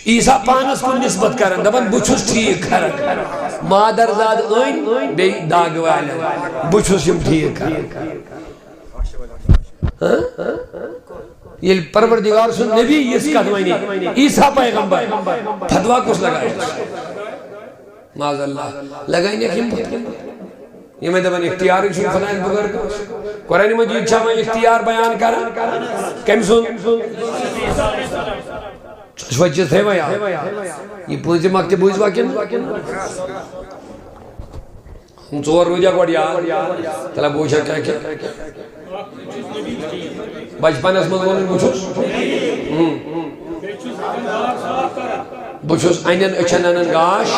عیسیٰ پانس کو نسبت کرن دبن بچھس ٹھیک کرن مادر زاد این بے داغ والن بچھس یم ٹھیک کرن یہ پروردگار سن نبی اس کا دمائنی عیسیٰ پیغمبر فتوہ کس لگائے معاذ اللہ لگائیں کیم یہ میں دبن اختیار چھو فلائن بگر قرآن مجید چھا میں اختیار بیان کرن کم سن وجہ تھے ویا یہ پوزی مکتی بوز واکن ہم چور روجہ گوڑ یاد تلا بوچھا کیا کیا بچپن اس مدونی بوچھوس بوچھوس اینن اچھن انن گاش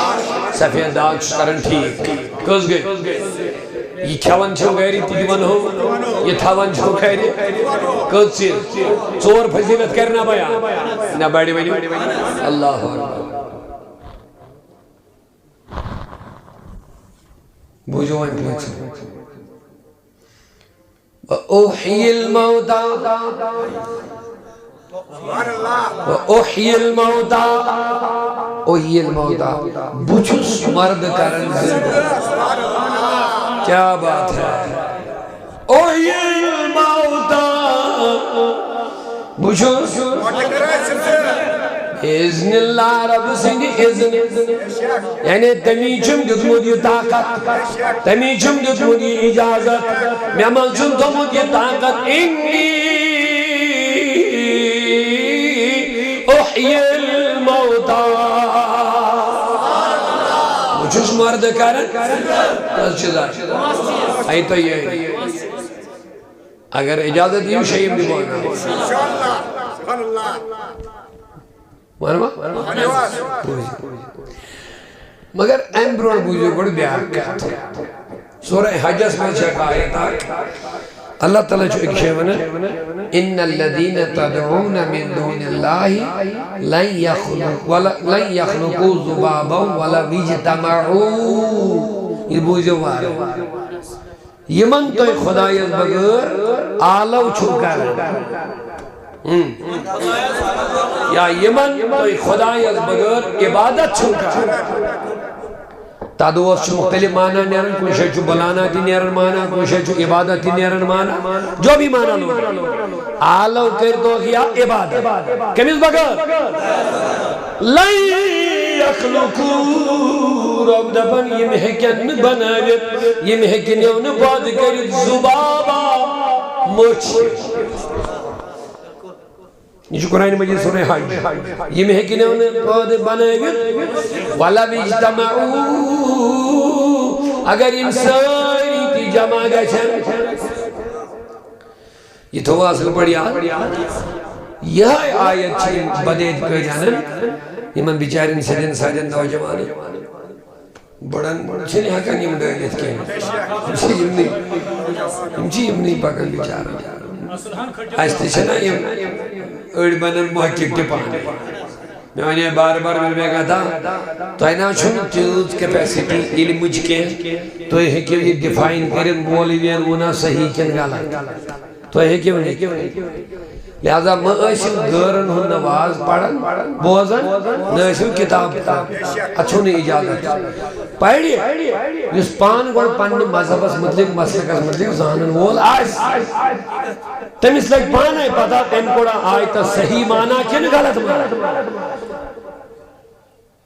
سفید داغ چھس کرن ٹھیک کس گئے یہ کھون چھو گیری تی دیون ہو یہ تھاون چھو گیری کس چیز چور فضیلت کرنا بیان نہ بیڑی بینی اللہ بوجھو ان پلیچ وَأُحْيِي الْمَوْتَى وَأُحْيِي الْمَوْتَى اُحْيِي الْمَوْتَى بچھس مرد کرن زندہ کیا بات ہے اُحْيِي الْمَوْتَى بچھس اذن اللہ رب سنگی اذن یعنی تمیچم دتمود یہ طاقت تمیچم دتمود یہ اجازت میملچم دتمود یہ طاقت انی احیی الموتا مجھوش مرد کرن کس چیزا آئی تو یہ اگر اجازت یہ شیئم بھی بولنا سبحان اللہ مانوا مگر ایمبرون بوجھو گوڑ بیان کرتے سورہ حجس میں چھکا آیتا اللہ تعالیٰ جو ایک شیون ان الذین تدعون من دون اللہ لن یخلقوا ذبابا ولا اجتمعوا یہ بوجھو وارا یمن تو خدایت بغیر آلو چھوکر یا یمن تو خدایت بغیر عبادت چھوکر تادوست چھو مختلف معنی نیرن کوئی شاید چھو بلانا تی نیرن معنی کوئی شاید چھو عبادت تی نیرن معنی جو بھی معنی لوگ آلو کر دو گیا عبادت کمیز بغیر لن یخلقو رب دبن یہ محکن بناویت یہ محکن یون باد کرد زبابا مچ یہ قرآن مجید سورہ حج یہ محکن یون باد بناویت وَلَا بِجْتَمَعُوا اگر انسانی تی جمع گشن یہ تو اصل پڑی یہ آیت چھے بدید کر جانن یہ من بیچارین سجن ساجن نوجوانے بڑن چھنے حقا نیم ڈائلیت کے ہمچی ابنی پاکن بیچارا آئستے چھنا یہ اڑ بنن محقق ٹپانے میں انہیں بار بار میں کہا تھا تو اینا چھن چیز کیپیسٹی علم کے تو یہ ہے کہ یہ ڈیفائن کرن بولی وین اونا صحیح کن گالا تو یہ ہے کہ انہیں لہذا میں ایسیم گرن ہن نواز پڑھن بوزن نہ ایسیم کتاب اچھو نہیں اجازت پڑھئے جس پان گوڑ پاننے مذہب اس مطلق مسلک اس مطلق زانن وول آئیس تم اس لئے پانا ہے پتا تم کوڑا آئیتا صحیح مانا کن غلط مانا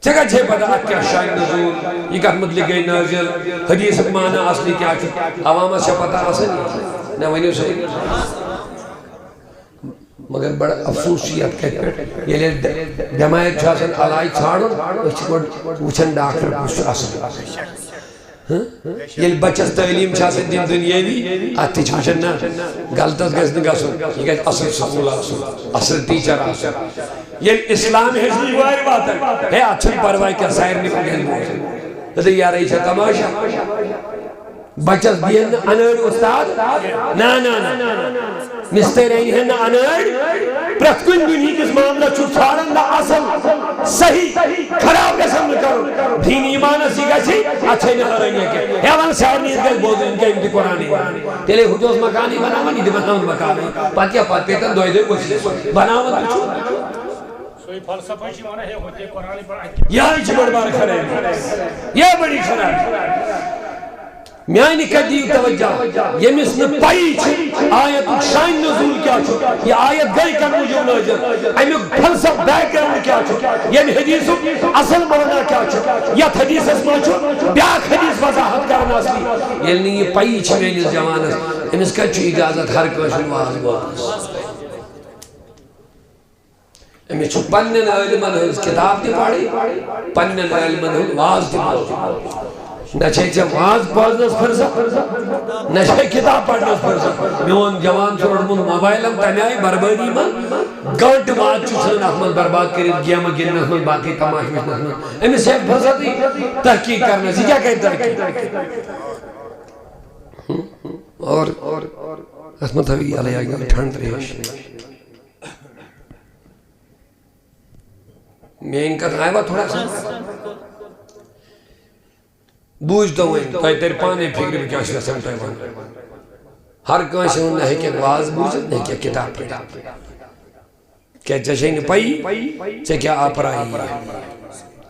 جگہ چھے پتا کیا شاید نزول یہ کہت مطلق گئی نازل حدیث مانا اصلی کیا چھے عوام سے پتا اصلی نہ ونیو صحیح مگر بڑا افسوسیت کہتے یہ لئے جماعت چھاسن علائی چھاڑن اس کو وچھن ڈاکٹر پوچھ اصل یہ بچس تعلیم چھاسن دن دنیاوی آتی چھوچن نا غلطت گز نگاسن یہ کہتے اصل سکول آسن اصل ٹیچر آسن یہ اسلام ہے اس لیے بات ہے اچھن پروائی کیا سائر نکل گئن بوزن تو یہ رہی چھا تماشا بچس دین انر استاد نا نا نا مستر این انر پرتکن دنی کس معاملہ چھو سارن دا اصل صحیح خراب قسم کرو دین ایمان سیگا سی اچھے نہ رہنے کے ایوان سائر نیز گئے بوزن ان کے امتی قرآنی تیلے حجوز مکانی بناوانی دی بناون مکانی پاتیا پات پیتن دوئی دوئی کچھ بناون کچھ یہ بڑ بار خراب یہ بڑی خراب میانی کا دیو توجہ یمس نے پائی آیت شان نزول کیا چھو یہ آیت گئی کر مجھے نازل امیک فلسف بیک گراؤنڈ کیا چھو یہ حدیث اصل معنی کیا چھو یا حدیث اس میں چھو بیاک حدیث وضاحت کرنا اصلی یعنی یہ پائی چھ میں اس جوانس امس کا چھو اجازت ہر کوشن واضح واپس امس چھو پنن علمن ہنس کتاب دی پاڑی پنن علمن ہنس واضح دی پاڑی نہ چھے واز پازنس فرصت نہ چھے کتاب پڑھنس فرصت میون جوان چھوڑمون موبائلم تمہیں آئی بربادی من گھنٹ بات چھن احمد برباد کرید گیم گنس من باقی تماش وچنس من امس ہے فرصت ہی تحقیق کرنے سے کیا کہتا تحقیق اور اسمت ہوئی علیہ آگا ٹھنڈ ریش میں ان کا آئیوہ تھوڑا سا بوجھ تو ہوئی تو تیرے پانے فکر میں کیا شکر سمتا ہے ہر کانش انہوں نے کہ واز بوجھت نہیں کہ کتاب پڑھ کیا چشیں پائی چاہ کیا آپ رائی ہے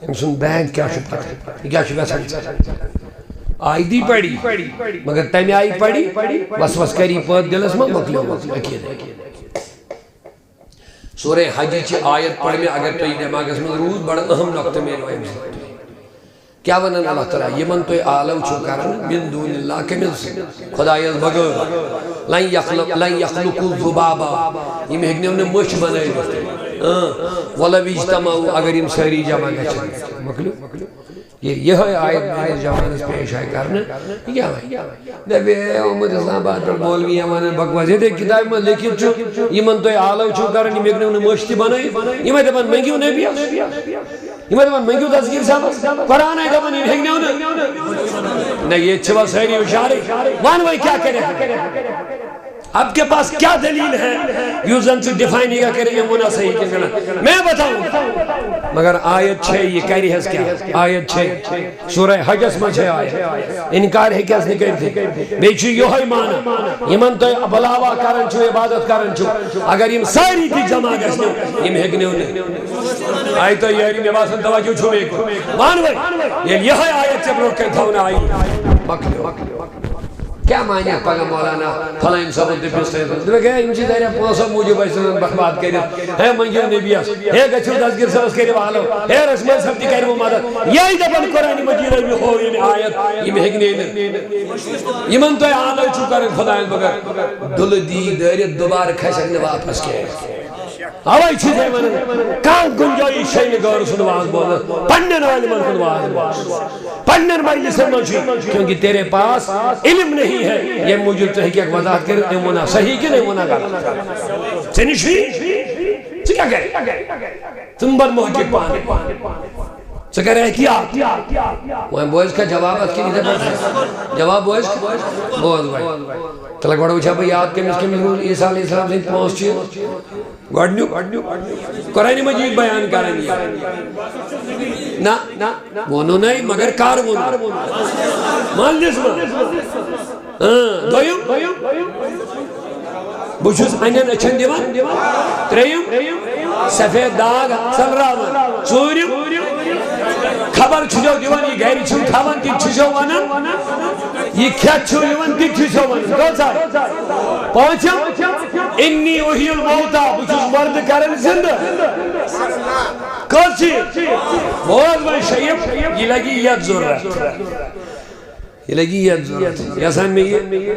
ہمسن بینک کیا شکر ہے کیا شکر سمتا آئی دی پڑھی مگر تیمی آئی پڑھی وس کری پت دلس میں مکلیوں اکیل ہے سورہ حجی چی آیت پڑھ میں اگر تو یہ دماغ اس میں روز بڑا اہم نقطہ میں روئے کیا ونن اللہ تعالیٰ یہ من تو عالم چھو کرن من دون اللہ کے ملس خدایت بگر لن یخلقو ذبابا یہ مہگنے انہیں مش بنائی دیتے ولو اجتماعو اگر ان ساری جمع گچھن مکلو یہ ہے آیت میں جوانس پیش آئے کرنے کیا ہے نبی امت اسلام بات پر مولوی ہمانے بکواز یہ دیکھ کتاب میں لکھت چھو یہ من تو عالم چھو کرن یہ مہگنے انہیں مشتی بنائی یہ میں دبن مہنگیوں نے بھی یہ میں دبن مہنگیوں تذکیر صاحب قرآن ہے دبن یہ مہگنے انہیں نہیں یہ چھوا سہری اشاری وانوائی کیا کرے اب کے پاس کیا دلیل ہے یوزن سے ڈیفائنی کا کریں یہ منہ صحیح کن کرنا میں بتاؤں مگر آیت 6 یہ کہہ رہی ہے کیا آیت 6 سورہ حجس میں 6 آیت انکار ہے کیا اس نے کہہ رہی بیچو یہ ہی مانا یہ من تو بلاوا کرن چھو عبادت کرن چھو اگر یہ ساری تھی جمع گشنے یہ مہگنے انہیں آئی تو یہ میں باسن توجہ چھو میں کو مانوے یہ ہے آیت سے بروک کر تھا انہیں آئی مکلے کیا معنی ہے پاگا مولانا فلائن صاحب تے پستے ہیں تو کہ انجی دائرہ پوسا مجھے بچن بخبات کریں ہے منجر نبیاس ہے گچھو دزگر سرس کرے والو ہے رسمل سب تی کرے وہ مادر یہی دفن قرآن مجید میں ہو یہ آیت یہ مہگنے یہ من تو آلو چھو کریں خدایت بگر دل دی دائرہ دوبار کھشکنے واپس کے آوائی چیز ہے من کان گنجائی شہین گور سنواز بولا پنن والی من سنواز پنن مجلس منشی کیونکہ تیرے پاس علم نہیں ہے یہ موجود تحقیق ایک وضاحت کرے نمونہ صحیح کہ نمونہ غلط سنشوی سے کیا کرے تم بر محقق پانے سے کہہ رہے کیا وہ بوئز کا جواب ات کی نہیں دے جواب بوئز کا بوئز بھائی تلک بڑا اچھا بھئی یاد کے مزرور عیسیٰ علیہ السلام سے پہنچ چیئے گوڑنیو قرآن مجید بیان کریں گے نا وونو نہیں مگر کار وونو مان لیس مان دویم بچوس انین اچھن دیوان تریم سفید داغ چل رہا ون چوریم خبر چھو دیوان یہ گھری چھو تھاوان تی چھو وانا یہ کیا چھو دیوان تی چھو وانا دو سائے پہنچم انی وحی الموتا بچوس مرد کرن زندہ کسی بہت میں شیف یہ لگی ید ضرورت یہ لگی ید ضرورت یسان میں یہ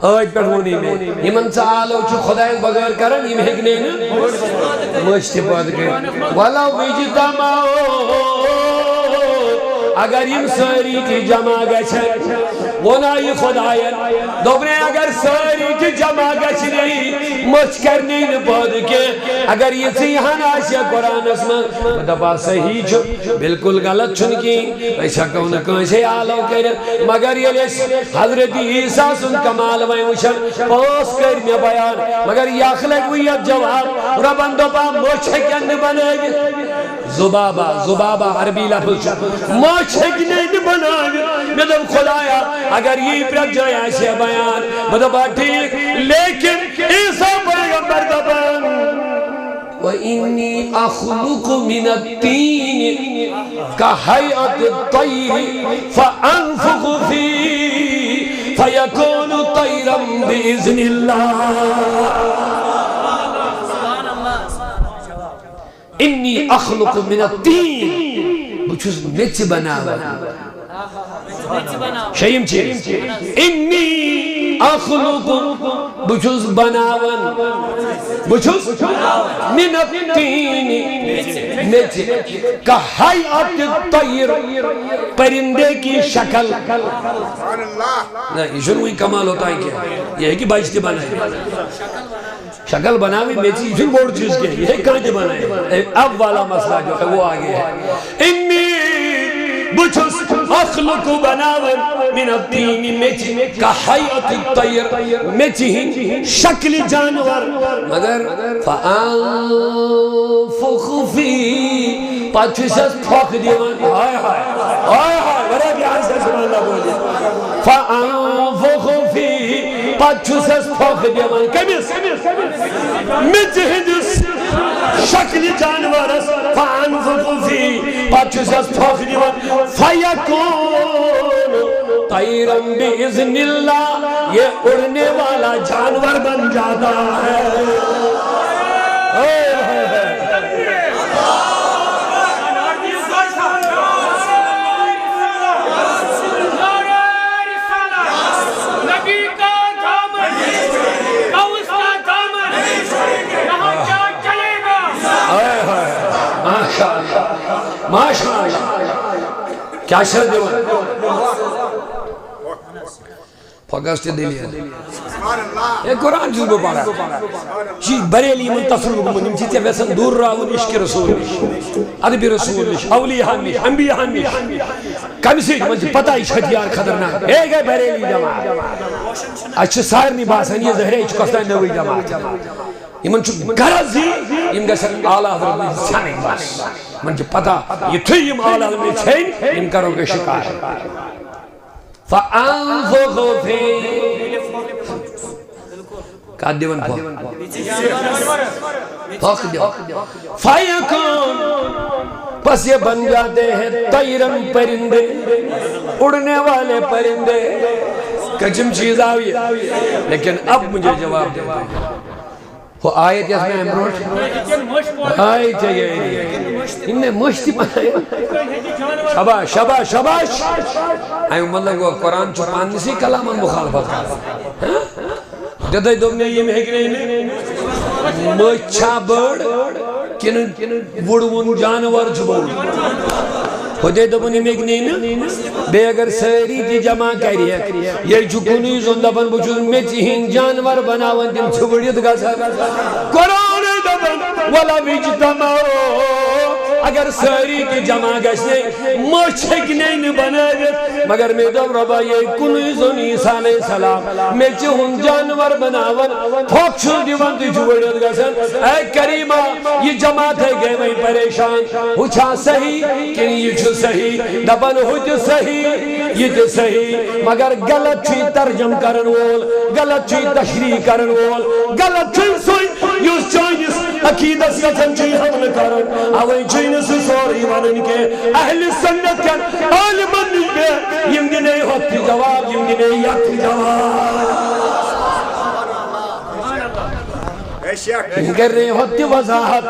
آج پر ہونی میں یہ من سآلو چھو خدای بغیر کرن یہ مہگنے نا مشتی پاد کرن وَلَوْ وِجْتَمَعُوا اگر یہ ساری کی جمع گچھن وہ نائی خدایت دوبرے اگر ساری کی جمع گچھنی مچ کرنی نپاد کے اگر یہ سیحان آشیا قرآن اسمان دبا صحیح چھو بلکل غلط چھن کی ایسا کون کون سے آلو کرن مگر یہ لیس حضرت عیسیٰ سن کمال ویوشن پوس کر میں بیان مگر یہ اخلق ویت جواب ربن دبا مچ کرن بنے زبابا عربی لفظ مچ کرن بنے میں دب خدایا اگر یہ پر جائے ایسے بیان مدبا ٹھیک لیکن عیسیٰ پیغمبر دبان وَإِنِّي أَخْلُقُ مِنَ الطِّينِ كَهَيْئَةِ الطَّيْرِ فَأَنفُخُ فِيهِ فَيَكُونُ طَيْرًا بِإِذْنِ اللَّهِ إِنِّي أَخْلُقُ مِنَ الطِّينِ بچھس میچ بناوان شیم چیز انی اخلق بچھس بناوان بچھس من الطین میچ کا حیات الطیر پرندے کی شکل یہ شنوئی کمال ہوتا ہے کیا یہ ہے کہ بائشتی بنائے شکل بناوی میچی یہ بڑھ چیز کیا یہ ہے کانٹے بنائے اب والا مسئلہ جو ہے وہ آگے ہے انی بچھس اخلق بناون من الطین میچی کا حیات الطیر میچی ہی شکل جانور مگر فَأَنفُخُ فِيهِ پاچھس پھوک دیوان آئے ہائے بڑا پیار سے سبحان اللہ بولے فَأَنفُخُ فِيهِ پاچھس پھوک دیوان کمیس میچی ہندس شکل جانور فَأَنفُخُ فِيهِ پاچھس پھوک دیوان فَيَكُونُ طَيْرًا بِإِذْنِ اللَّهِ یہ اڑنے والا جانور بن جاتا ہے ماشاءاللہ کیا شرط دیوان پھگستے دلی ہے ایک قرآن جس کو پارا چیز بریلی منتصر بکمون چیزیں ویسن دور راون عشق رسول عربی رسول اولیاء ہمیش انبیاء ہمیش کم سے مجھے پتہ ہی چھتیار خطرناک ایک ہے بریلی جماعت اچھا سائر نہیں باسن یہ زہرے اچھ کستان نوی جماعت یمن چھو گرزی یم گسر آلہ حضرت میں سانے باس من چھو پتا یہ تھی یم آلہ حضرت میں چھین یم کرو گے شکار فَأَنفُخُ فِيهِ کہا دیون پھوک فَيَكُونُ پس یہ بن جاتے ہیں طَيْرًا پرندے اڑنے والے پرندے کچم چیز آوئی ہے لیکن اب مجھے جواب دے وہ آیت اس میں امروش آیت چاہیے انہیں مشتی بنائے شباش شباش شباش آئیو مطلب وہ قرآن چپان نسی کلام مخالفت کر جدائی دوم نے یہ مہگنے مچھا بڑ کن وڑون جانور چھبوڑ خودے دبنی مگنین بے اگر سری تی جمع کری ہے یہ چکونی زندبن بچون میں چیہین جانور بناون تیم چھوڑیت گا سا قرآن دبن والا بیجتماؤ اگر ساری کی جمع گشنے مچھک نہیں بنایت مگر میں دو ربا یہ کنیزن عیسیٰ علیہ السلام میں چہن جانور بناون پھوک چھو دیوان تی چھوڑیت گا سا اے کریمہ یہ جماعت ہے گئے میں پریشان ہوچھا صحیح کہ یہ چھو صحیح دبن ہو جو صحیح یہ جو صحیح مگر غلط چی ترجم کرن وول غلط چی تشریح کرن وول غلط چی سوئی یوز چوئنس عقیدت سچن چی حمل کرن آوئی چوئنس سوری ونن کے اہل سنت کن عالمان کے یم دنے ہوتی جواب یم دنے یک جواب کر رہے ہوتی وضاحت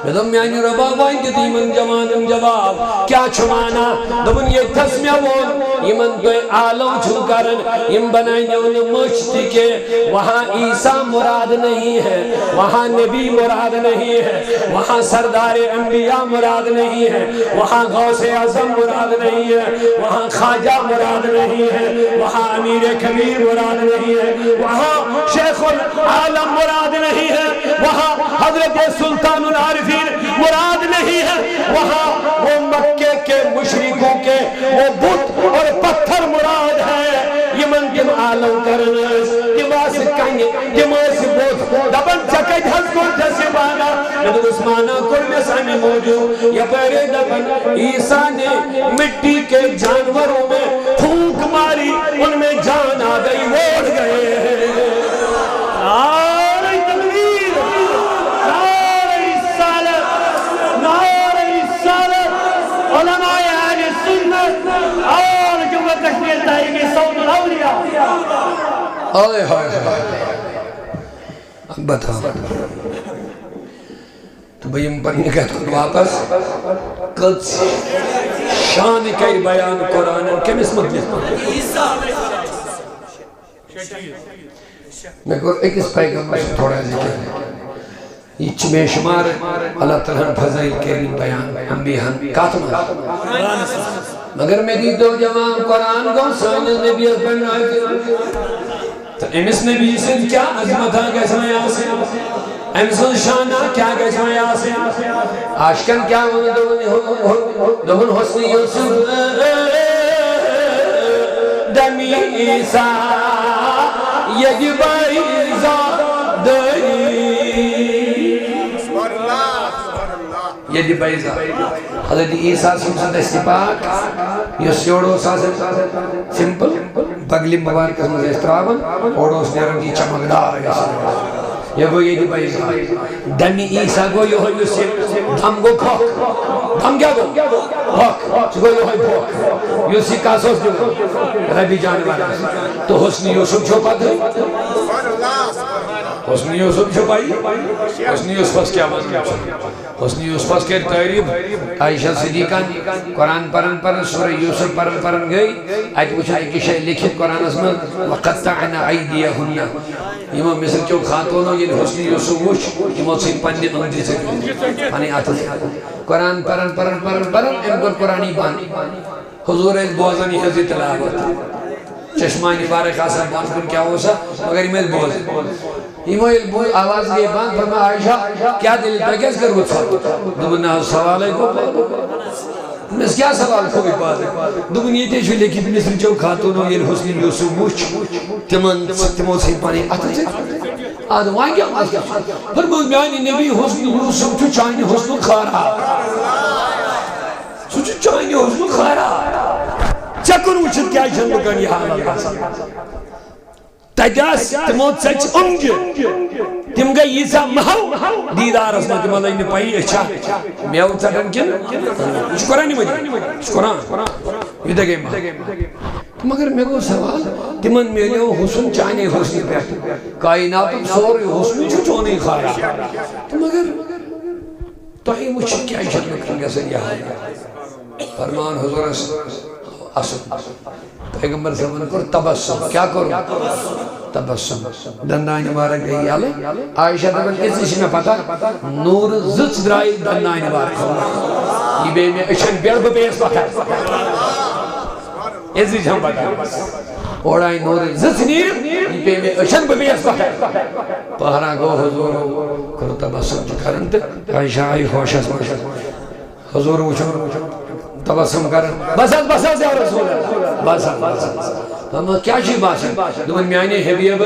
دم یعنی ربا وائن کے دیمن جوانم جواب کیا چھمانا دمن یہ تسمیہ وون یمن دوئے آلو چھو کرن یم بنائیں جون مشتی کے وہاں عیسیٰ مراد نہیں ہے وہاں نبی مراد نہیں ہے وہاں سردار انبیاء مراد نہیں ہے وہاں غوث اعظم مراد نہیں ہے وہاں خواجہ مراد نہیں ہے وہاں امیر کبیر مراد نہیں ہے وہاں شیخ العالم مراد نہیں ہے وہاں حضرت سلطان العارفین مراد نہیں ہے وہاں وہ مکے کے مشرکوں کے وہ بت اور پتھر مراد ہے یہ من کم عالم کرنس دماس کنگے دماس بوت دبن چکت حض کو جیسے بانا ندر عثمانہ کل میں سانے موجود یا پیرے دبن عیسیٰ نے مٹی کے جانوروں میں پھونک ماری ان میں جان آ گئی ووڑ گئے آرہی تکبیر آئے ہائے اب بتا تو بھئی پڑھنے کہتا ہوں واپس قدس شان کئی بیان قرآن کم اس مطلب میں کہوں ایک اس پیغمبر سے تھوڑا ذکر ہے یہ چمے شمار اللہ تعالیٰ فضائل کریم بیان انبیاء کاتمہ مگر میں دی تو جوان قرآن کو سانس نبی اس پر نائے تو امس نبی سے کیا عظمت ہے کیسا میں آسے امس شانہ کیا کیسا میں آسے آشکن کیا دون حسن یوسف دمی عیسیٰ یجب عیسیٰ دری یجب عیسیٰ حضرت عیسیٰ سمسد استفاق یہ سیوڑو سمپل بگلی مبارک اس مجھے استرابن اوڑو اس نیرن کی چمکدار یہ گو یہ جب عیسیٰ دمی عیسیٰ گو یہ ہوئی اس دھم گو پھوک دھم کیا گو پھوک گو یہ ہوئی پھوک یوسی کاسوس جو ربی جانے والا تو حسن یوسف چھوپا تھے حسن یوسف چھپائی حسن یوسف کیا مانگا حسن یوسف کے تعریف عائشہ صدیقہ قرآن پرن سورہ یوسف پرن گئی آیت پوچھا ایک شئی لکھت قرآن اس میں وَقَتَّعْنَا عَيْدِيَهُنَّ یہ مصر چو خاتونوں یہ حسن یوسف وچ یہ موسیقی پندی انجی سے پانی آتا سے قرآن پرن ان کو قرآنی بانی حضور ایک بوزنی حضی تلاوت چشمانی بارے خاصا بان کن کیا ہو سا مگر میں بوز یہ آواز گئی بان فرما عائشہ کیا دل پہ کیس کر وہ چھوڑ دمنا سوال ہے کو مس کیا سوال کو بھی بات ہے دمنی تے جو لیکن مصر جو خاتونوں یہ حسن یوسف مچ تمون سے پانی آتا سے آدم آئیں کیا آواز کیا فرمود میانی نبی حسن یوسف چو چاہنی حسن خارا چو چاہنی حسن خارا چکن وچھت کیا جنگ کرنی حال اللہ تجاس تموت سچ انج تم گئی عیسیٰ محو دیدار اسنا تم اللہ انہیں پائی اچھا میاو چٹن کن اچھ قرآنی مجھے اچھ قرآن یہ دے گئے محو مگر میں کو سوال تمن میلے ہو حسن چاہنے حسنی پیٹ کائنات سوری حسنی چھو چونے خارا مگر تو ہی مجھے کیا جنگ کرنگا سے یہ حال فرمان حضور اسد پیغمبر زمان کر تبسم کیا کرو تبسم دندائن مارک گئی آلے عائشہ دبن کسی میں پتا نور زچ درائی دندائن مارک یہ بے میں اشن بیل بپیس پتا ایسی جہاں پتا اوڑائی نور زچ نیر یہ بے میں اشن بپیس پتا پہرا گو حضور کرو تبسم چکرنت عائشہ آئی خوشت حضور وچھو تبسم کر بس یا رسول اللہ بس ہم کیا چیز بات ہے دمن میانی حبیب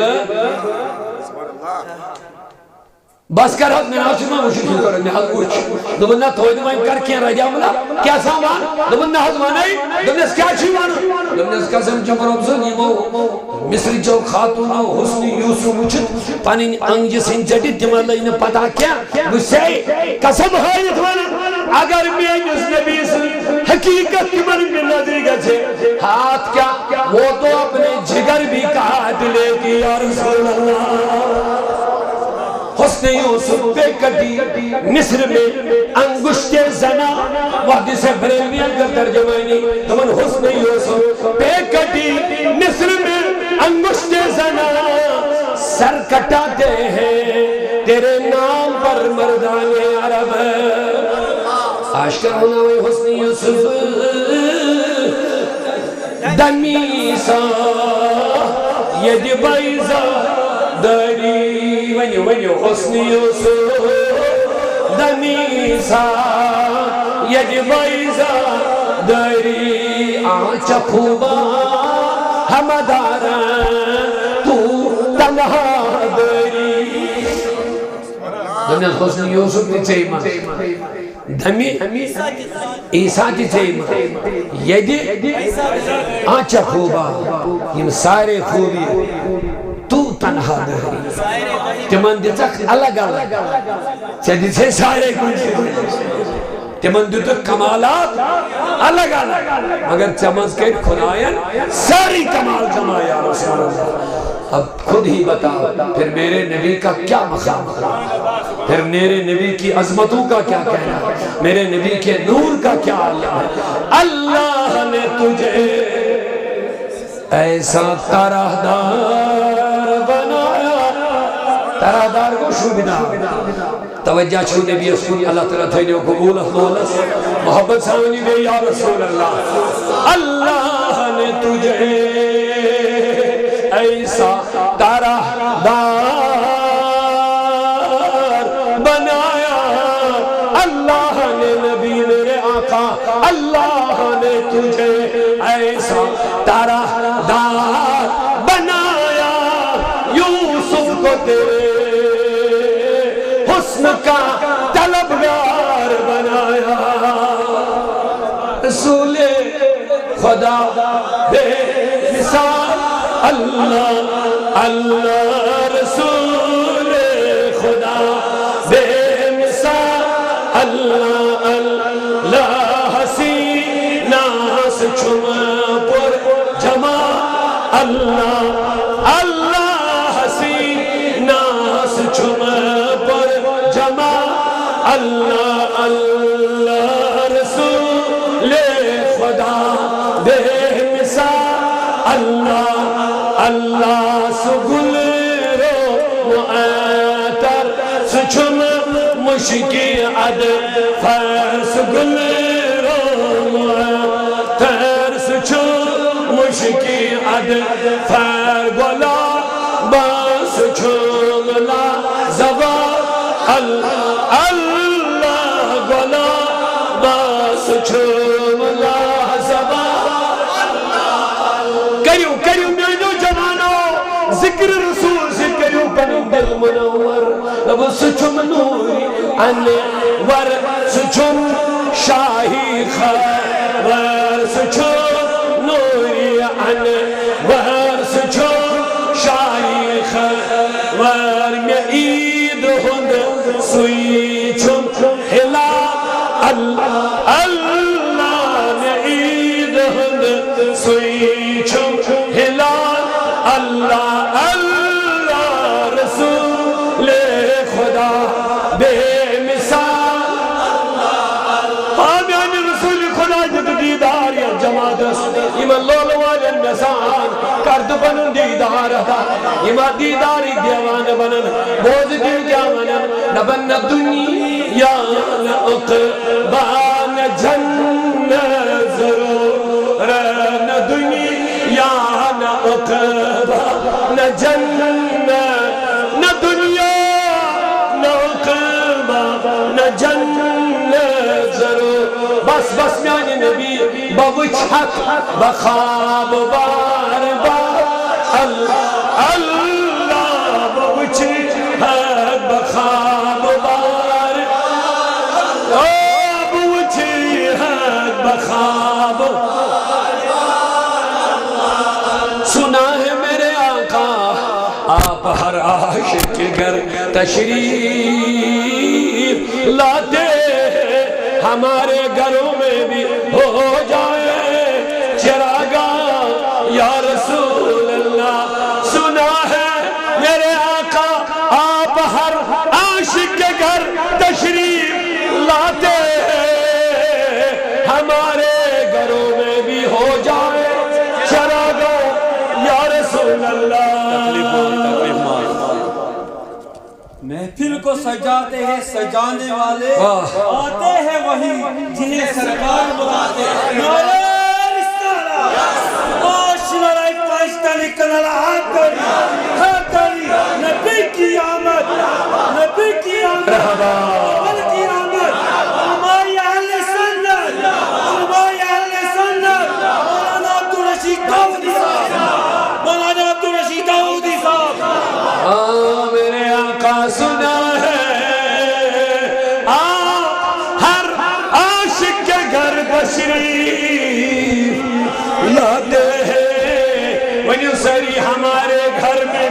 بس کر حد میں ناچ میں مشکل کرنے میں حد کچھ دمن نہ تھوئی دمائیں کر کیا رہ جا ملا کیا سامان دمن نہ حد مانائی دمن اس کیا چیز مانا دمن اس قسم چمر ابزن یہ مو مصری جو خاتون حسن یوسف وچت پانی انج سنچٹی تم اللہ انہیں پتا کیا مجھ سے قسم حایت وانا اگر میں اس نبی سے حقیقت کی من میں نظری گئے ہاتھ کیا وہ تو اپنے جگر بھی کاٹ لے گی یا رسول اللہ حسن یوسف پہ کٹی مصر میں انگشت زنا وحدی سے بریلویاں کا ترجمانی دمن حسن یوسف پہ کٹی مصر میں انگشت زنا سر کٹاتے ہیں تیرے نام پر مردان عرب عاشقر ہونا ہوئی حسن یوسف دمی عیسیٰ یجب عیسیٰ داری ونیو حسن یوسف دمی عیسیٰ یجب عیسیٰ داری آنچا خوبا ہمدارا تو تنہا داری دنیا حسن یوسف تی چیمہ دمی عیسیٰ کی چیمہ یدی آنچا خوبا یہ سارے خوبی تو تنہا دہری تمن دیتک الگ الگ چیدی سے سارے کچھ تمن دیتک کمالات الگ الگ مگر چمز کے کھنائن ساری کمال جمع یا رسول اللہ اب خود ہی بتاؤ پھر میرے نبی کا کیا مقام ہے، پھر میرے نبی کی عظمتوں کا کیا کہنا ہے، میرے نبی کے نور کا کیا عالم ہے۔ اللہ نے تجھے ایسا طرح دار بنایا، طرح دار کو شو بنا توجہ چھو نبی اسکول اللہ تعالیٰ تھینیو قبول اخلولس محبت سامنی بے یا رسول اللہ۔ اللہ نے تجھے ایسا طرح دار بنایا، اللہ نے نبی میرے آقا، اللہ نے تجھے ایسا طرح دار بنایا، یوسف کو تیرے حسن کا طلبگار بنایا، رسول خدا بے مثال اللہ اللہ، رسول خدا بے مثال اللہ اللہ، حسینہ سے چھم پر جمع اللہ اللہ، حسینہ سے چھم پر جمع اللہ اللہ، رسول خدا بے مثال اللہ اللہ، سگل رو معطر سچم مشکی عد فر، سگل رو معطر سچم مشکی عد فر، گلا باس چھم لا زبان اللہ اللہ، گلا باس چھم لا زبان، کریو میانو جوانو ذکر رسول سے کریو پنم دل منور، اب سچم نوری انور سچم شاہی خور، سچم نوری انور سچم شاہی خور، میں عید ہند سوئی چھم ہلا اللہ اللہ، میں عید ہند سوئی چھم ہلا اللہ اللہ، رسول خدا بے مثال آمیان رسول خدا جد دیدار یا جمادس ایمان لولو والن نسان کرد بنن دیدار دا ایمان دیداری دیوان بنن بوز دیو دیوان نبن دنیا نعقبان جن ضرور نہ دنیا نہ عقبہ نہ جنت نہ دنیا نہ عقبہ نہ جنت ضرور، بس بس میانی نبی بوچ حق بخواب بار بار اللہ اللہ، بوچ حق بخواب بار بوچ حق بخواب، سنا ہے میرے آقا آپ ہر عاشق کے گھر تشریف لاتے، ہمارے گھروں میں بھی ہو جائے چراغا یا رسول اللہ، سنا ہے میرے آقا آپ ہر عاشق کے گھر تشریف لاتے، ہمارے گھروں میں بھی ہو جائے چراغا یا رسول اللہ۔ محفل کو سجاتے ہیں سجانے والے، آتے ہیں وہی جنہیں سرکار بلاتے ہیں۔ نعرہ رسالہ آشنا رائی پاشتانی کنالا ہاتھ کری، نبی کی آمد، نبی کی آمد، نبی کی آمد، علماء اہل سنت، علماء اہل سنت، مولانا عبدالرشید داؤدی صاحب، مولانا عبدالرشید داؤدی صاحب، میرے آقا سنا ہے آپ ہر عاشق کے گھر تشریف لاتے ہیں، ونیو سری ہمارے گھر میں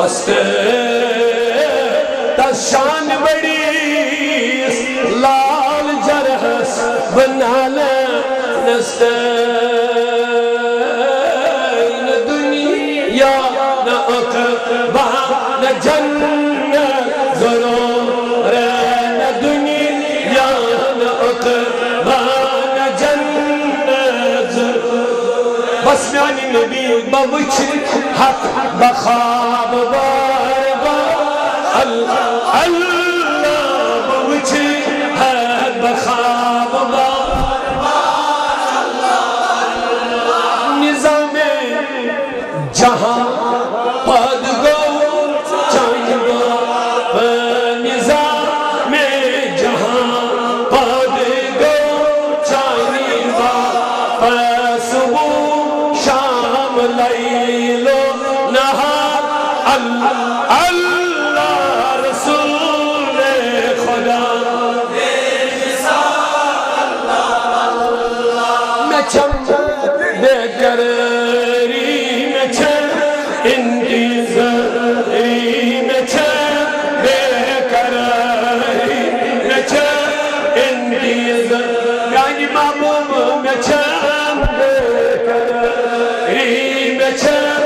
مست تس شان بڑی لال جرحس بنال نست نہ دنیا نہ عقبہ نہ جنت ضرور نہ دنیا نہ عقبہ نہ جنت ضرور بس میانی نبی بوچھ حق بخواب بار بار اللہ بوچھ حق بخواب بار نظام جہاں پد گو چاہیے نظام جہاں پد گو چاہیے صبح شام لیل و نہار اللہ رسول خدا میں چھم بے قراری میں چھم انتظاری میں چھم بے قراری میں چھم انتظار یعنی محبوب میں چھم بے قراری میں چھم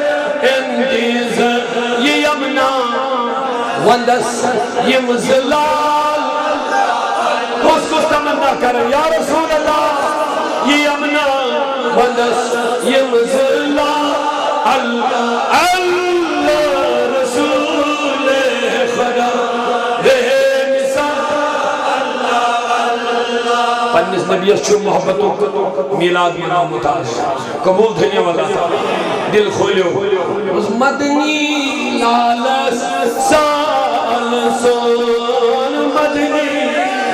انتظار یہ یمنا وندس یہ مزلال کس کس تمنا کریں یا رسول اللہ یہ یمنا وندس یہ مزلال اللہ رسول خدا بے مثال پنس نبی چھو محبتوں میلاد مناو متاز قبول دھنیا والا دل کھولیو اس مدنی لالس سال سون مدنی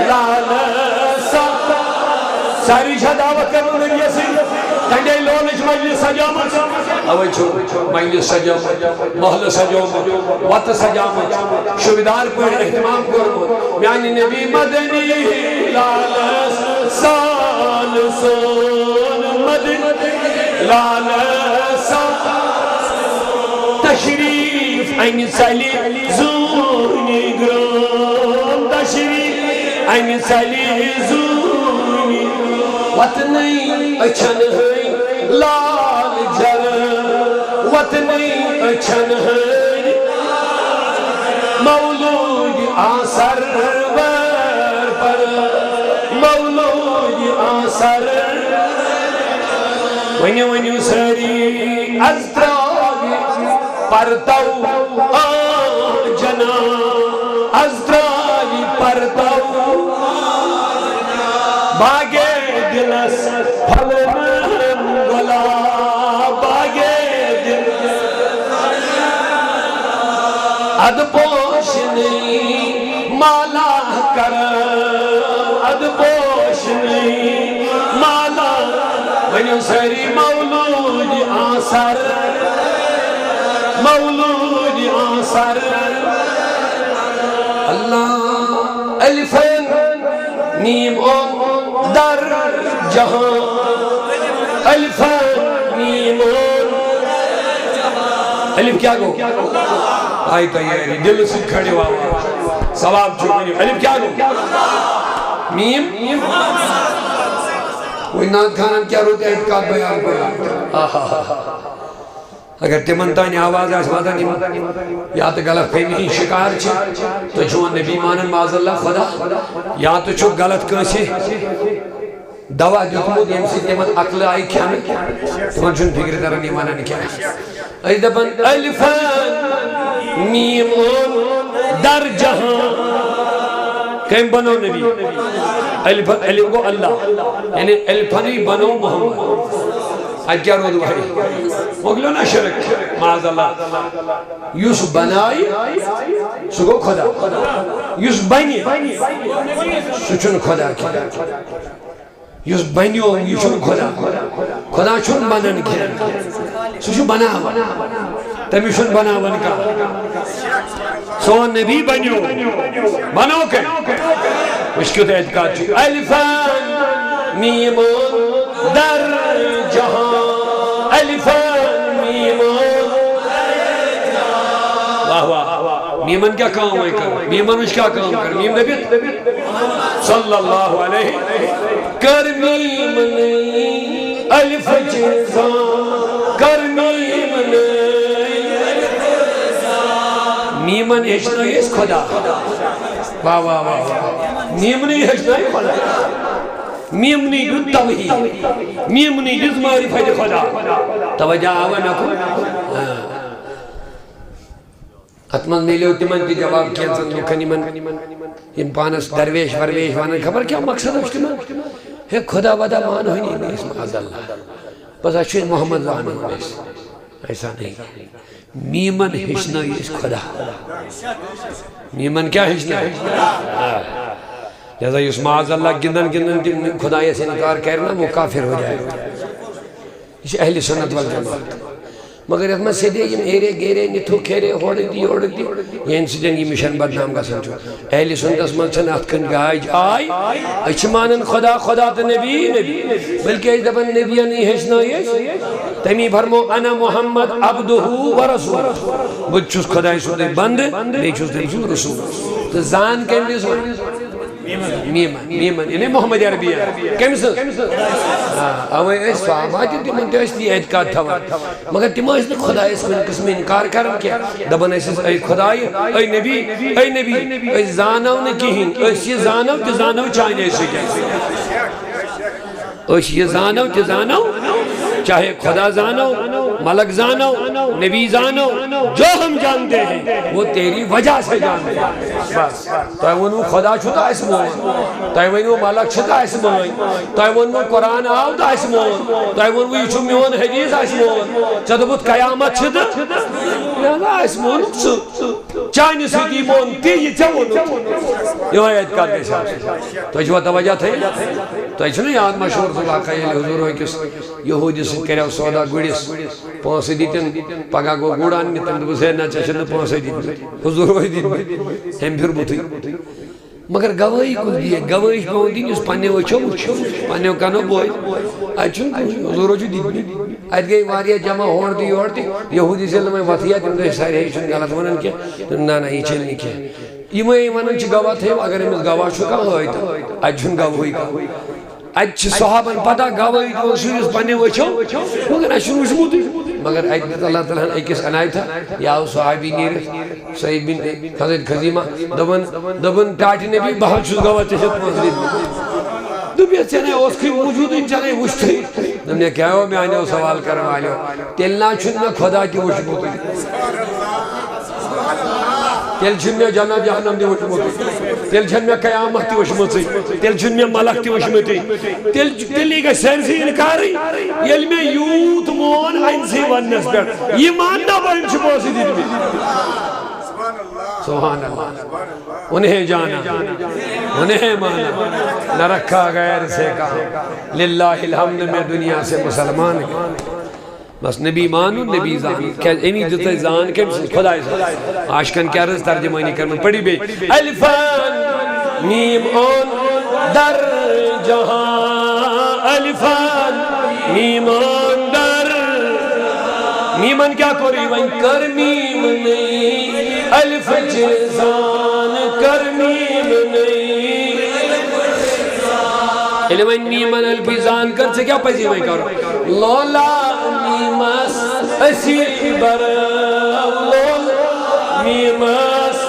لالس ساری شاہ دعوت کرو نبی سے تنڈے لونج مجلس سجامت اوہ چھو مجلس سجامت محل سجامت وقت سجامت شویدار پر احتمام کرو یعنی نبی مدنی لالس سال سون مدنی لالس تشریف این سلی زونی گرام تشریف این سلی زونی وطنی اچھن ہے لال جر وطنی اچھن ہے مولود آسر ور پر مولود آسر ونیو سری ازدراگی پرتو جنا ازدراگی پرتو باگے دلس پھلن گلا باگے دلس اد پوشنی مالا کر اد پوشنی مالا ونیو سری مولود آسر مولود آسر اللہ الفن نیم اون در جہاں الفن نیم اون الف کیا گو آئی تیاری دل سے کھڑے ہوا ثواب چھوڑی الف کیا گو نیم کوئی نات خانم کیا روتے اعتقاد بیان پر اگر تمن تانی آواز آس مدنی یا تو غلط فہمی شکار چھ تو چون نبی مانن معاذ اللہ خدا یا تو چھو غلط کنسی دوا دیتمود یم سی تمن عقل آئی کھانے تمن چون فکر ترہ نیمانا نکھانے ای دبن الفن میمون در جہاں کہیں بنو نبی الف کو اللہ یعنی الفنی بنو محمد آج کیا رو دوائی مگلو نا شرک معاذ اللہ یوس بنائی سکو خدا یوس بنی سچن خدا کی یوس بنیو یوسن خدا خدا چون بنن کی سچو بنا تمی شن بنا ون کا سون نبی بنیو بنو کے مشکل اعتقاد چی الفان میمون در جہاں الفان میمون واہ میمن کیا کام ہے کر میمن اس کیا کام کر میم نبی صلی اللہ علیہ کر میمن الف جزان کر میمن میمن ہشنا اس خدا واہ واہ واہ میمنی ہشنا خدا میمنی جو توحید میمنی جز معرفت خدا توجہ آوا نکو اتمن میلیو تمن کی جواب کیا لکھن ان پانس درویش ورویش وانن خبر کیا مقصد ہے تمن ہے خدا ودا مان ہوئی نہیں اس معاذ اللہ بس اچھے محمد وان ایسا نہیں میمن ہشنا اس خدا میمن کیا ہشنا لہذا اس معاذ اللہ گندن گندن خدا سے انکار کرنا وہ کافر ہو جائے اس اہل سنت والجماعت مگر اس میں سیدھے یہ ایرے گیرے نتھو کھیرے ہوڑ دی یہ ان سے جنگی مشن بدنام کا سنچو اہل سنت اس منچن اتکن گائی جائی اچمانن خدا خدا تا نبی بلکہ اس دفن نبی نہیں ہشنا یہ تمی بھرمو انا محمد عبدہو و رسول بچوس خدا سو دے بند بیچوس دے رسول تو زان کہنے سو میمن یعنی محمد عربی ہے کیمس اوے اس صحابات تمن تے اس دی اعتقاد تھا مگر تم اس خدا اس قسم انکار کرن کیا دبن اس اے خدای اے نبی اے زانو نہ کہیں اس یہ زانو چاہنے سے کیا اس یہ زانو چاہے خدا زانو ملک زانو نبی زانو جو ہم جانتے ہیں وہ تیری وجہ سے جانتے ہیں بس تو وہ خدا چھتا اس مون تو وہ ملک چھتا اس مون تو وہ قرآن آو دا اس مون تو وہ یہ چھو میون حدیث اس مون چدبت قیامت چھتا لہذا اس مون چاہنے سے دی مون تی یہ چون یہ آیت کا دے ساتھ تو جو توجہ تھے تو اس نے یاد مشہور تو واقعی حضور ہوئی کس یہودی سے کرے سودا گڑیس پانسی دیتن پگا کو گوڑان نیتن دو زیرنا چشن پانسی دیتن حضور ہوئی دیتن ہم پھر بوتی مگر گواہی کو دیئے گواہی کو دیئے اس پانے وہ پانے کانو بوئی اچھن حضور ہوئی دیتن آج گئی واریہ جمع ہوڑتی یہودی سے لمحے وطیہ تم دے سارے ہیچن غلط ونن کیا نا نا یہ چل نہیں کیا یہ میں ونن چی گواہ تھے اگر ہم اس گواہ شکا ہوئی تا اچھن گواہی کا اچھ صحابن پتا گواہی کو سوریس پانے وچھو مگر اچھن وشمو تھی مگر ایت اللہ تعالیٰ نے ایک اس عنایت تھا یا صحابی نیر سعید بن حضرت خزیمہ دبن ٹاٹی نے بھی بہت چوز گواہ تشت مزید دبیت چنے اس کی موجود ان چنے وشتی ہم نے کہا ہو میں آنے وہ سوال کرنے والے ہو تلنا چھن میں خدا کی وشمو تھی تیل چھن میں جنہ جہنم دی وشمو تھی تیل چھن میں قیامت دی وشمو تھی تیل چھن میں ملک دی وشمو تھی تیلی کا سینسی انکاری یل میں یوت مون آئنسی ونس پر یہ ماننا بہن چھپو سی دی بھی سبحان اللہ انہیں جانا انہیں مانا نہ رکھا غیر سے کہا للہ الحمد میں دنیا سے مسلمان ہے بس نبی مانو نبی زان اینی جتے زان کے خدای زان عاشقن کیا رز ترجمانی کرنے پڑی بے الفان میم اون در جہاں الفان میم اون در میمن کیا کوری ون کر میم نہیں الف جزان کر میم نہیں علمین میمن الفیزان کر سے کیا پیسی میں کرو لولا میمس اسی برا لول میمس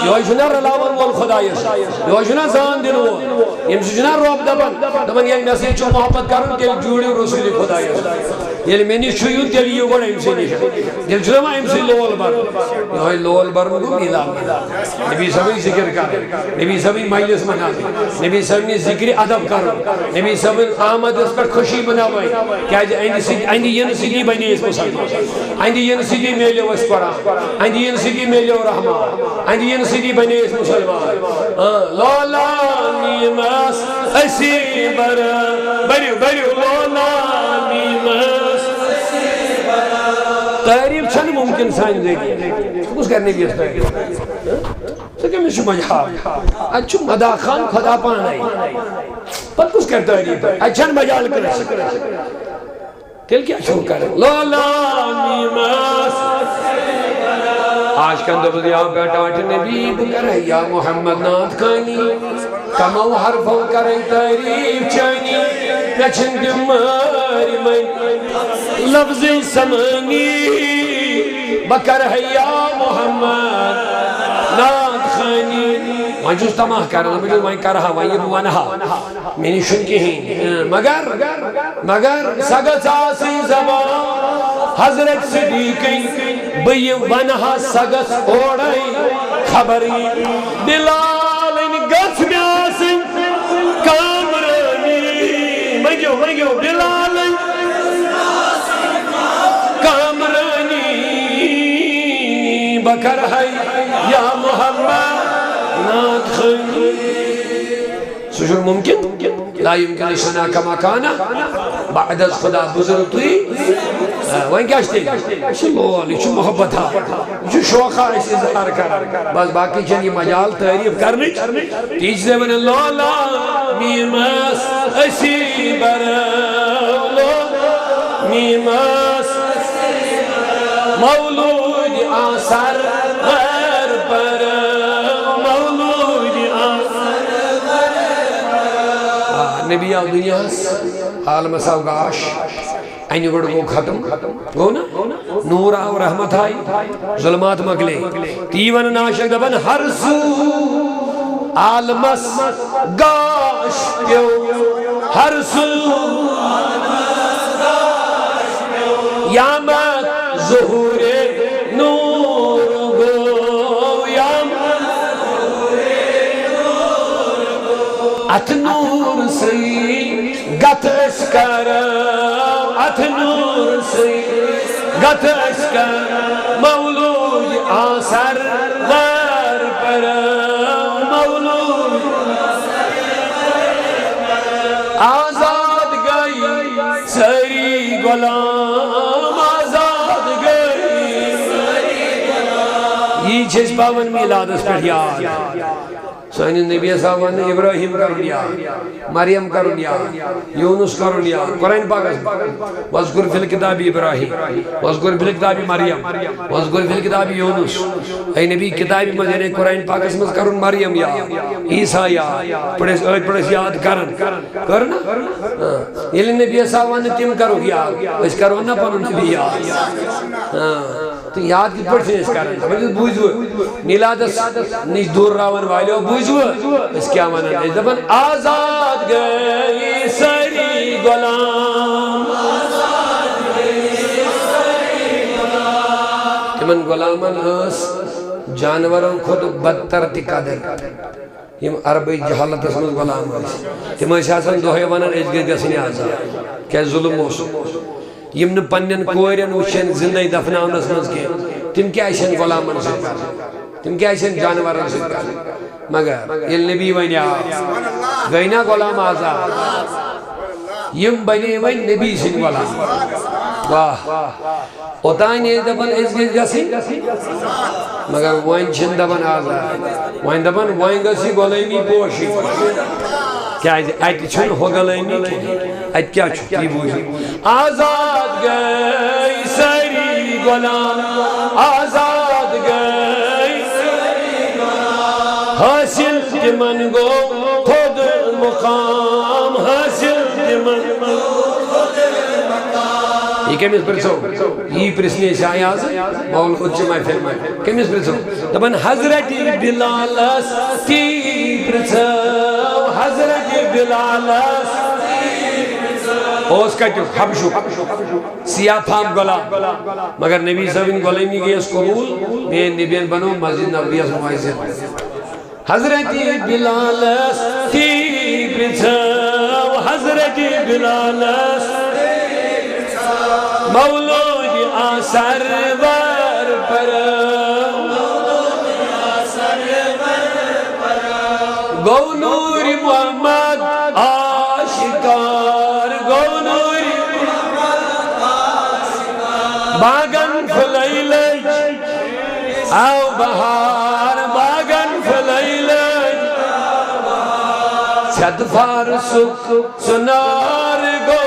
یہ جنا رلاون وال خدایس یہ جنا زان دنو یم جنا روب دبن یہ نسی چو محبت کرن تیل جوڑی رسول خدایس یہ منی شیو تیل یہ گوڑا یم سے نہیں دل جنا یم سے لول بر یہ لول بر کو میلا نبی سبھی ذکر کر نبی سبھی مجلس منا نبی سبھی ذکر ادب کر نبی سبھی آمد اس پر خوشی مناوئی کیا آئندی ین سیدی بنی اس مسلمان آئندی ین سیدی میلیو اس قرآن آئندی ین سیدی میلیو رحمان آئندی ین سیدی بنی اس مسلمان لولا نیمس اسی بریو لولا نیمس تعریف چھن ممکن سائن دے گی کچھ کرنے بھی اس تعریف سکے میں شما جہاں اچھو مدا خان خدا پانا ہے پر کچھ کر تعریف ہے اچھن مجال کرے تل کیا شروع کرے لولا نیمس آج کندو بدیا بیٹاٹ نبی بکر ہے یا محمد نات خانی کمو حرفوں کریں تعریف چانی نچن دماری من لفظ سمانی بکر ہے یا محمد نات خانی وہاں جوز تماہ کرنا مجھے وہاں کرہا وہاں یہ بوانہا میں نے شن کی ہیں مگر سگت آسی زبان حضرت صدیقی بھئی ونہا سگت اوڑائی خبری بلال ان گس میں آسن کامرانی مجھو بلال ان کامرانی بکر ہے یا محمد نات خانی سجر ممکن لا يمكن شنا كما كان بعد خدا بزرگ توی وہیں کیا شتے شلول یہ محبت ہے یہ شوقہ اس اظہار کر بس باقی چنی مجال تعریف کرنی تیج دے من لولا میمس اسی برولو میمس مولود آثر غیر پر نبی آو دنیا عالم سوگاش اینی گوڑ گو ختم گو نا نور آو رحمت آئی ظلمات مگلے تیون ناشک دبن ہر سو عالمس گاش پیو ہر سو یامت ظہور نور گو یامت ات نور سی گت اسکر ات نور سی گت اسکر مولود آثر غیر پر مولود آزاد گئی سری غلام آزاد گئی یہ چیز پاون میلاد اس پر یاد سوئن نبی صاحب نے ابراہیم کرن یاد مریم کرن یاد یونس کرن یاد قرآن پاک وذکر فی الکتاب ابراہیم وذکر فی الکتاب مریم وذکر فی الکتاب یونس اے نبی کتاب مجھے قرآن پاک اس میں کرن مریم یاد عیسیٰ یاد پڑھس یاد کرنا یہ نبی صاحب نے تم کرو یاد اس کرو نا پنو نبی یاد تو یاد کت پڑھ سے اس کرن مجھے بوجھو نیلادس نیش دور راون والیو بوجھو اس کیا مانا ہے دبن آزاد گئی سری غلام تمن غلامن اس جانوروں خود بدتر تقادر یم عربی جہالت اس مز غلام تم اس آسان دوہے ونن اس گسنی آزاد کیا ظلم موسو یم نے پنن کورین وچن زندگی دفناونس مز کی تم کیا ایشن غلامن سے تم کیا ایشن جانورن سے مگر یہ نبی ونیا گئینا غلام آزاد یم بنی ون نبی سن غلام واہ اوتائن یہ دبن اس گسی مگر وین چھن دبن آزاد وین دبن وین گسی غلامی پوشی کیا ایت چھن ہو غلامی کی ایت کیا چھتی بوجی آزاد گئی سری غلام آزاد گئی سری غلام حاصل تمن گو خود مقام حاصل تمن گو خود مقام یہ کمیس پرسو یہ پرسنے سے آیاز مول خود چمائی فرمائی کمیس پرسو دبن حضرت بلالس تی پرسو حضرت بلالس اوس کتو حبشو سیاہ پھام غلام مگر نبی صاحب ان غلامی گئی اس قبول میں نبیان بنو مسجد نبوی اس معاذ حضرت بلالس تی پرسو حضرت بلالس مولود آثر ور پر گو نور محمد آشکار گو نور محمد آشکار باغن فلیلج او بہار باغن فلیلج چھد فارسک سنار گو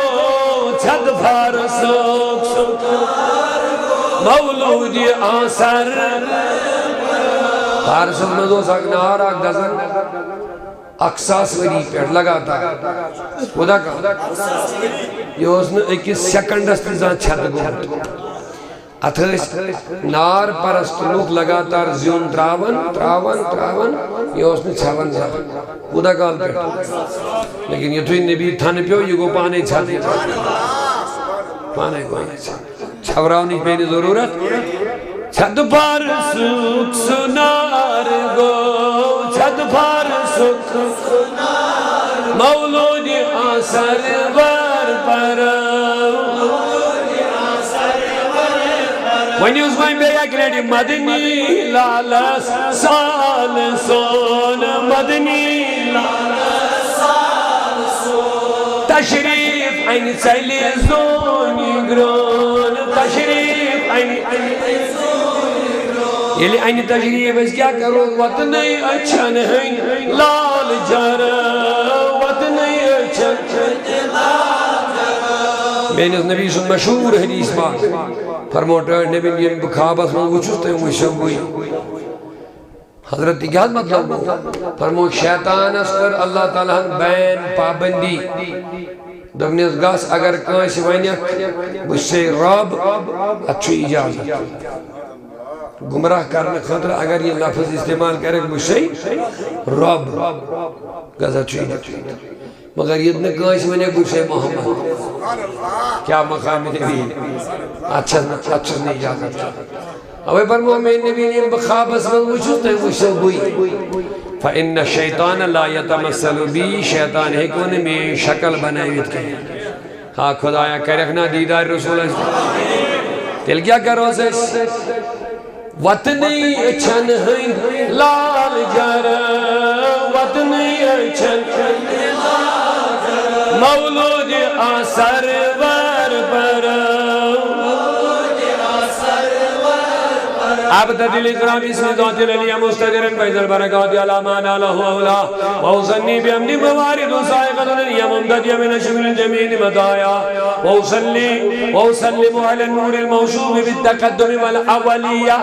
چھد فارسک مولود آسر فارس مزوس اگنارا گزن اکساس وری پیٹ لگا تھا خدا کا یہ اس نے ایک سیکنڈ استیزان چھت گوھت اتھس نار پرست لوگ لگاتار زیون تراون یہ اس نے چھون زا خدا کال پیٹ لیکن یہ توی نبی تھن پیو یہ گو پانے چھاتے پانے چھوراؤنی پہنی ضرورت چھت پر سکھ سنار گو چھت پر سکھ سنار مولود آسر ور پر ونی اس میں بے اکریڈی مدنی لالس سال سون مدنی لالس سال سون تشریف این سیلی زونی گرون تشریف این زونی گرون یلی این تشریف اس کیا کرو وطنی اچھن ہیں لال جر وطنی اچھن لال جر میں نے اس نبی سن مشہور حدیث بات فرموٹر نبی یہ بخابس میں وچھتے ہیں وشب ہوئی حضرت کیا مطلب فرموٹ شیطان اسکر اللہ تعالیٰ بین پابندی دبنیس گاس اگر کانسی وینیک بسے رب اچھی اجازت گمراہ کرنے خطر اگر یہ لفظ استعمال کرے بسے رب گز اچھی اجازت مگر یہ اتنے کانسی وینیک بسے محمد کیا مقام نبی اچھا نہیں اجازت اوے پر مومن نبی نے بخابس میں وچھتے وشب ہوئی فَإِنَّ الشَّيْطَانَ لَا يَتَمَثَّلُ بِي شیطان ہے کہ انہیں میں شکل بنائیت کے ہاں خدایا کہ رکھنا دیدار رسول اللہ تل کیا کرو سے وطنی اچھن ہیں لال جر وطنی اچھن ہیں لال جر مولود آسر ور پر عبدت الاکرام اسم ذات العلیہ مستدرن فیض البرکات علامان آلہ اولا ووصنی بیمنی موارد و سائقت العلیہ ممدد یمن شکل الجمین مدایا ووسلم علی النور الموصوب بالتقدم والاولیہ